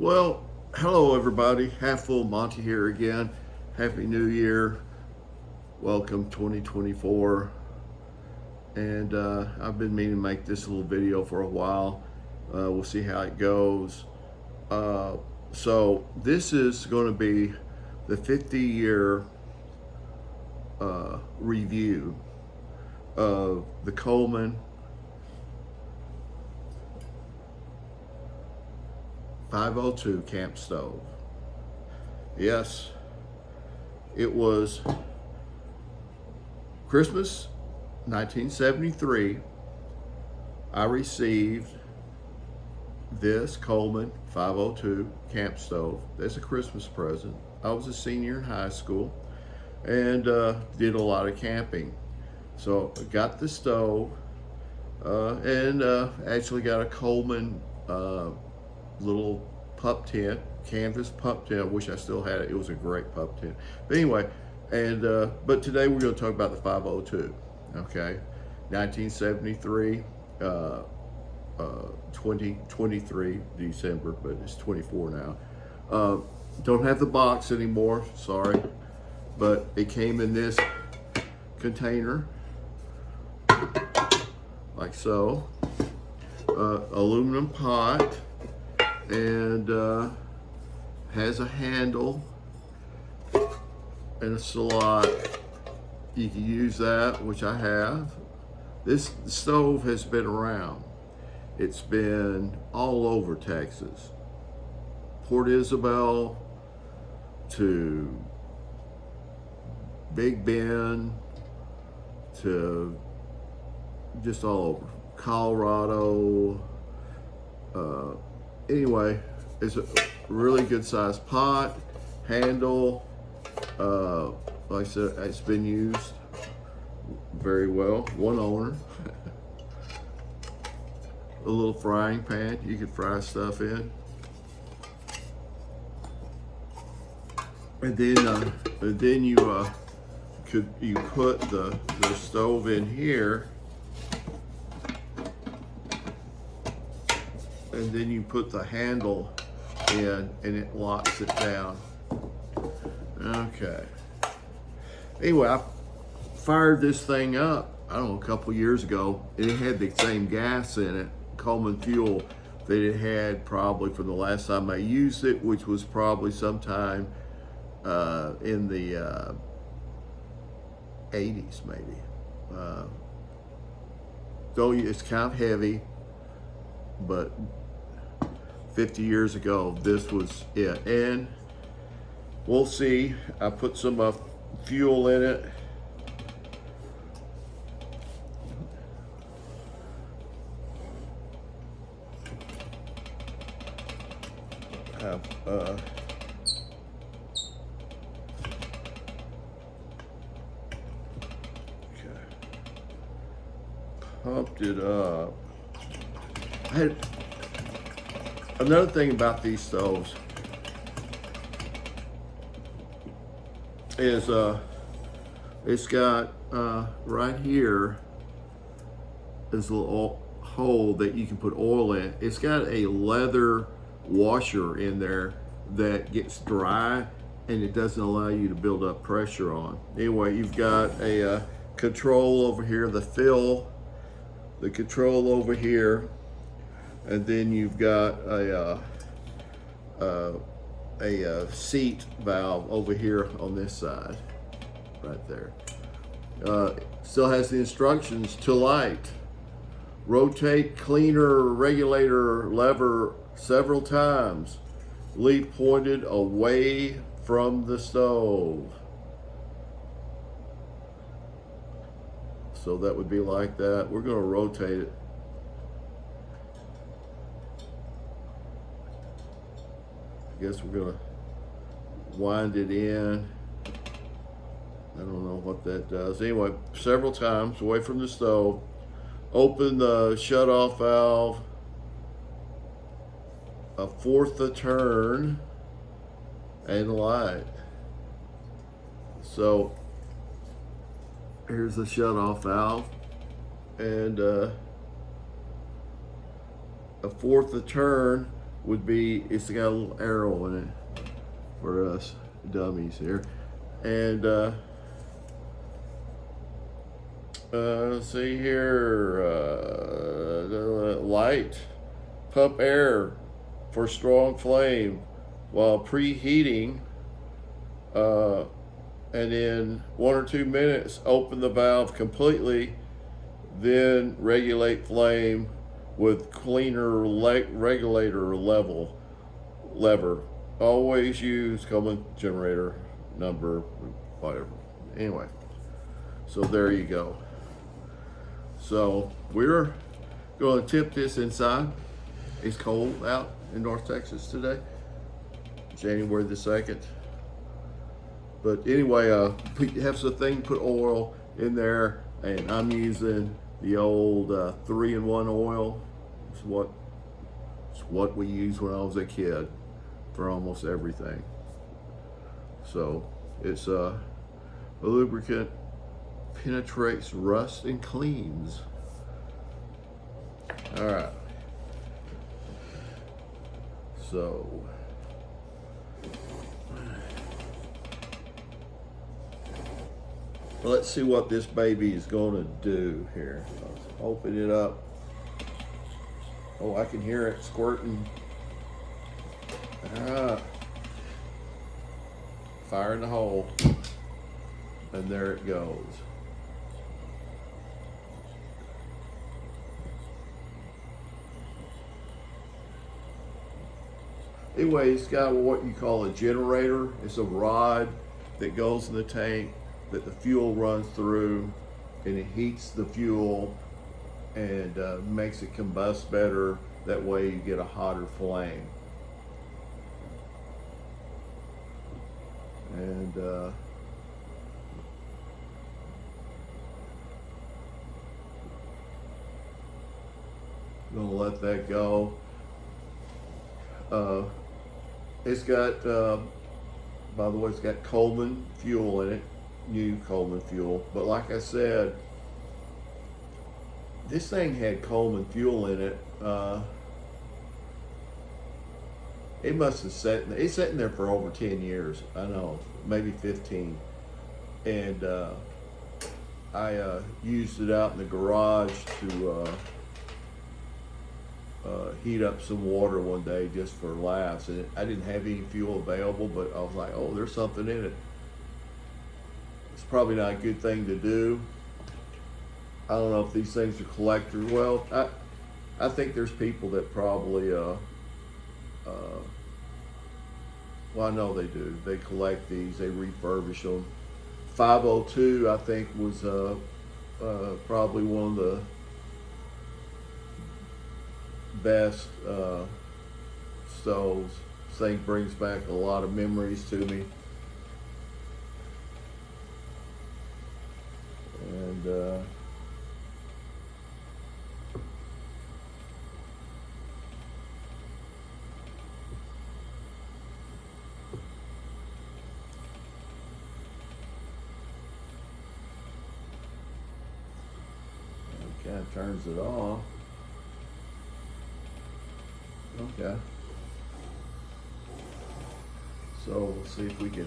Well, hello everybody. Half Full Monty here again. Happy New Year. Welcome 2024. And I've been meaning to make this little video for a while. We'll see how it goes. So this is going to be the 50-year review of the Coleman 502 camp stove. Yes, it was Christmas 1973. I received this Coleman 502 camp stove as a Christmas present. I was a senior in high school and did a lot of camping. So I got the stove and actually got a Coleman little pup tent, canvas pup tent. I wish I still had it. It was a great pup tent. But anyway, and but today we're going to talk about the 502. Okay, 1973, 2023 December, but it's 24 now. Don't have the box anymore. Sorry, but it came in this container, like so. Aluminum pot. And has a handle and a slot. You can use that, which I have. This stove has been around. It's been all over Texas. Port Isabel to Big Bend to just all over. Colorado. Anyway, it's a really good sized pot, handle. Like I said, it's been used very well. One owner. A little frying pan you could fry stuff in. And then you put the stove in here. And then you put the handle in and it locks it down. Okay. Anyway, I fired this thing up, I don't know, a couple years ago, and it had the same gas in it, Coleman fuel, that it had probably from the last time I used it, which was probably sometime in the 80s maybe. Though it's kind of heavy, but 50 years ago, this was it. And we'll see. I put some fuel in it. Have pumped it up. I had another thing about these stoves is it's got right here is a little hole that you can put oil in. It's got a leather washer in there that gets dry and it doesn't allow you to build up pressure on. Anyway, you've got a control over here, the control over here. And then you've got a seat valve over here on this side, right there. Still has the instructions to light. Rotate cleaner regulator lever several times. Lead pointed away from the stove. So that would be like that. We're going to rotate it. I guess we're gonna wind it in. I don't know what that does. Anyway, several times away from the stove. Open the shut-off valve a fourth a turn and light. So here's the shut-off valve and a fourth a turn, would be, it's got a little arrow in it for us dummies here. And let's see here, light pump air for strong flame while preheating, and in 1 or 2 minutes open the valve completely, then regulate flame with cleaner regulator lever. Always use Coleman generator number, whatever. Anyway, so there you go. So we're going to tip this inside. It's cold out in North Texas today, January the 2nd. But anyway, we have the thing, put oil in there, and I'm using the old 3-in-1 oil. It's what we used when I was a kid for almost everything. So it's a lubricant, penetrates rust and cleans. All right. So let's see what this baby is going to do here. Let's open it up. Oh, I can hear it squirting. Fire in the hole. And there it goes. Anyway, it's got what you call a generator. It's a rod that goes in the tank that the fuel runs through, and it heats the fuel and makes it combust better. That way you get a hotter flame. And I'm gonna let that go. It's got, by the way, it's got Coleman fuel in it, new Coleman fuel. But like I said, this thing had Coleman fuel in it. It must have it's sitting there for over 10 years. I know, maybe 15. And I used it out in the garage to heat up some water one day just for laughs. And I didn't have any fuel available, but I was like, oh, there's something in it. It's probably not a good thing to do. I don't know if these things are collectors. Well, I think there's people that probably, well, I know they do. They collect these, they refurbish them. 502, I think, was probably one of the best stoves. This thing brings back a lot of memories to me. And kind of turns it off. Okay. So we'll see if we can,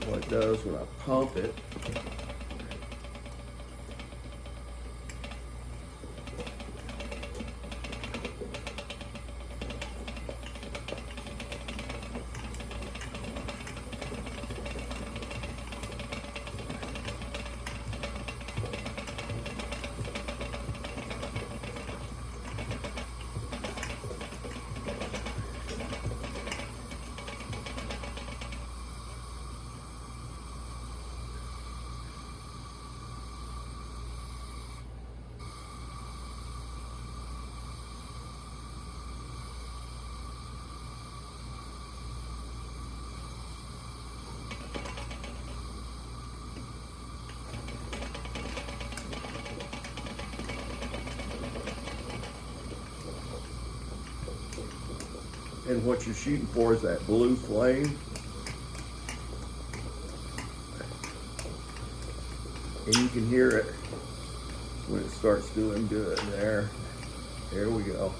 what it does when I pump it. And what you're shooting for is that blue flame. And you can hear it when it starts doing good there. There we go.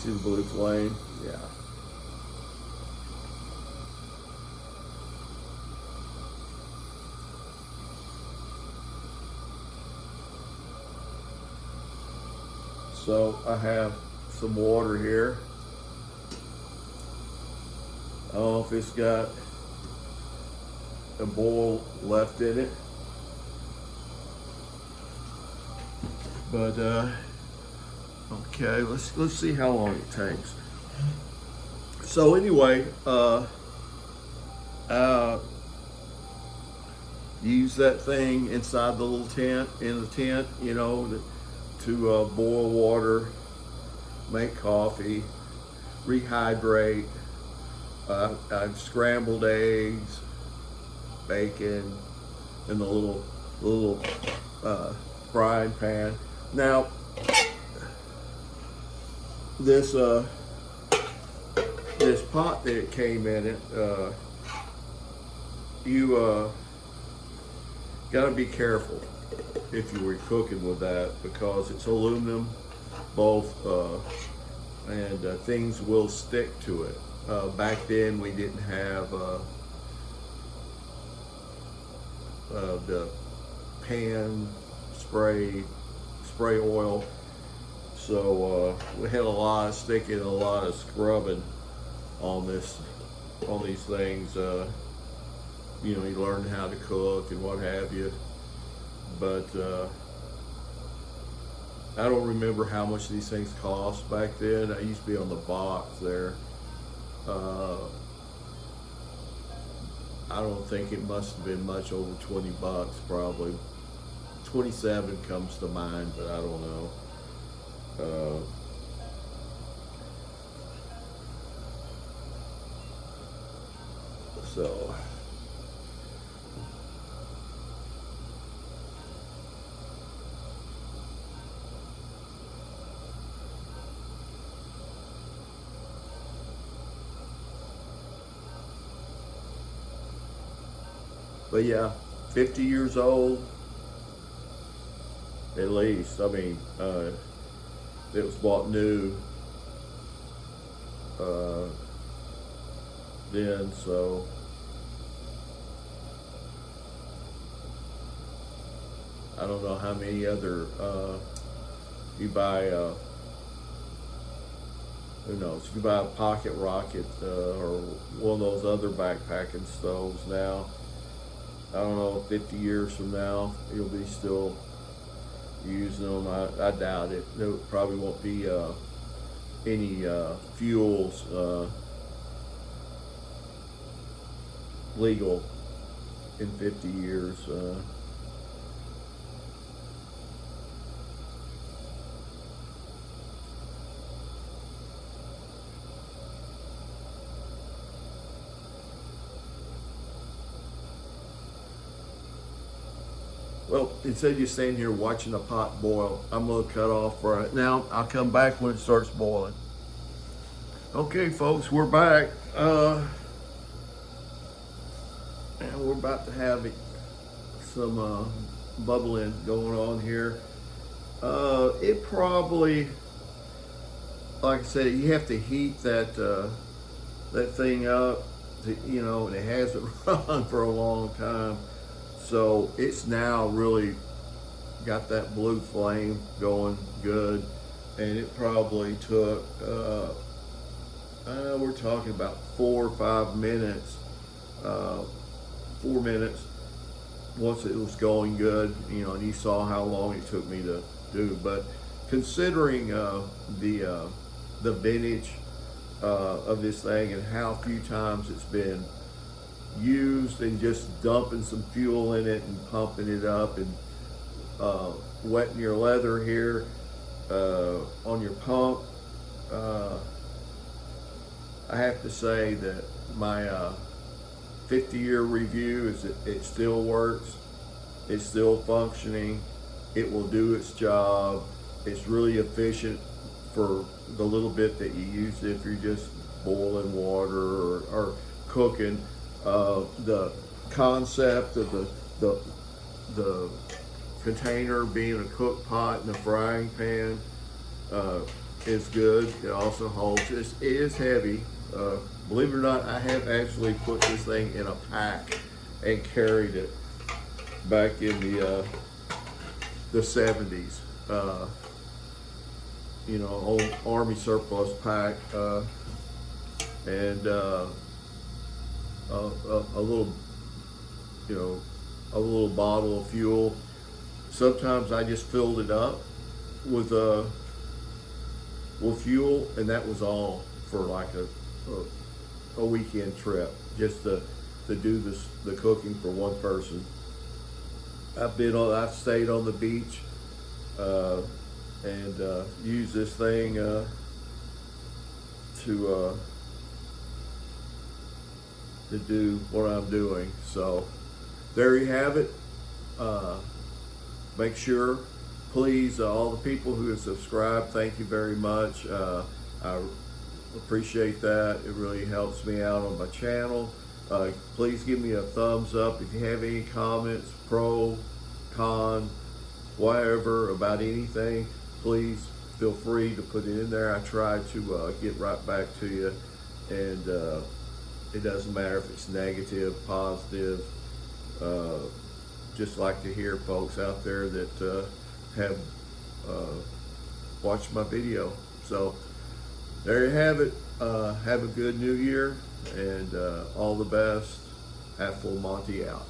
See the blue flame? Yeah. So I have some water here. I don't know if it's got a boil left in it, but okay, let's see how long it takes. So anyway, use that thing inside the little tent, in the tent, you know, to boil water, make coffee, rehydrate. I've scrambled eggs, bacon, in the little frying pan. Now, this pot that it came in it, you got to be careful if you were cooking with that, because it's aluminum, both, and things will stick to it. Back then we didn't have the pan spray oil, so we had a lot of sticking, a lot of scrubbing on these things. You know, you learn how to cook and what have you, but I don't remember how much these things cost back then. I used to be on the box there. I don't think it must have been much over 20 bucks, probably 27 comes to mind, but I don't know. So but yeah, 50 years old at least. I mean, it was bought new then, so I don't know how many other you buy. Who knows? You buy a pocket rocket or one of those other backpacking stoves now. I don't know, 50 years from now, you'll be still using them. I doubt it. There probably won't be any fuels legal in 50 years. Well, instead of you staying here watching the pot boil, I'm going to cut off right now. I'll come back when it starts boiling. Okay, folks, we're back. And we're about to have some bubbling going on here. It probably, like I said, you have to heat that thing up, you know, and it hasn't run for a long time. So it's now really got that blue flame going good, and it probably took, we're talking about 4 or 5 minutes, 4 minutes once it was going good, you know, and you saw how long it took me to do. But considering the vintage of this thing and how few times it's been used, and just dumping some fuel in it and pumping it up and wetting your leather here on your pump, I have to say that my 50-year review is that it still works, it's still functioning, it will do its job, it's really efficient for the little bit that you use it. If you're just boiling water or cooking. The concept of the container being a cook pot and a frying pan is good. It also holds. It is heavy. Believe it or not, I have actually put this thing in a pack and carried it back in the 70s. Old Army surplus pack, and a little, a little bottle of fuel. Sometimes I just filled it up with fuel, and that was all for like a weekend trip, just to do the cooking for one person. I've stayed on the beach and used this thing to do what I'm doing. So there you have it. Make sure, please, all the people who have subscribed, thank you very much. I appreciate that. It really helps me out on my channel. Please give me a thumbs up if you have any comments, pro, con, whatever, about anything. Please feel free to put it in there. I try to get right back to you, and it doesn't matter if it's negative, positive. Just like to hear folks out there that have watched my video. So there you have it. Have a good new year, and all the best. Half Full Monty out.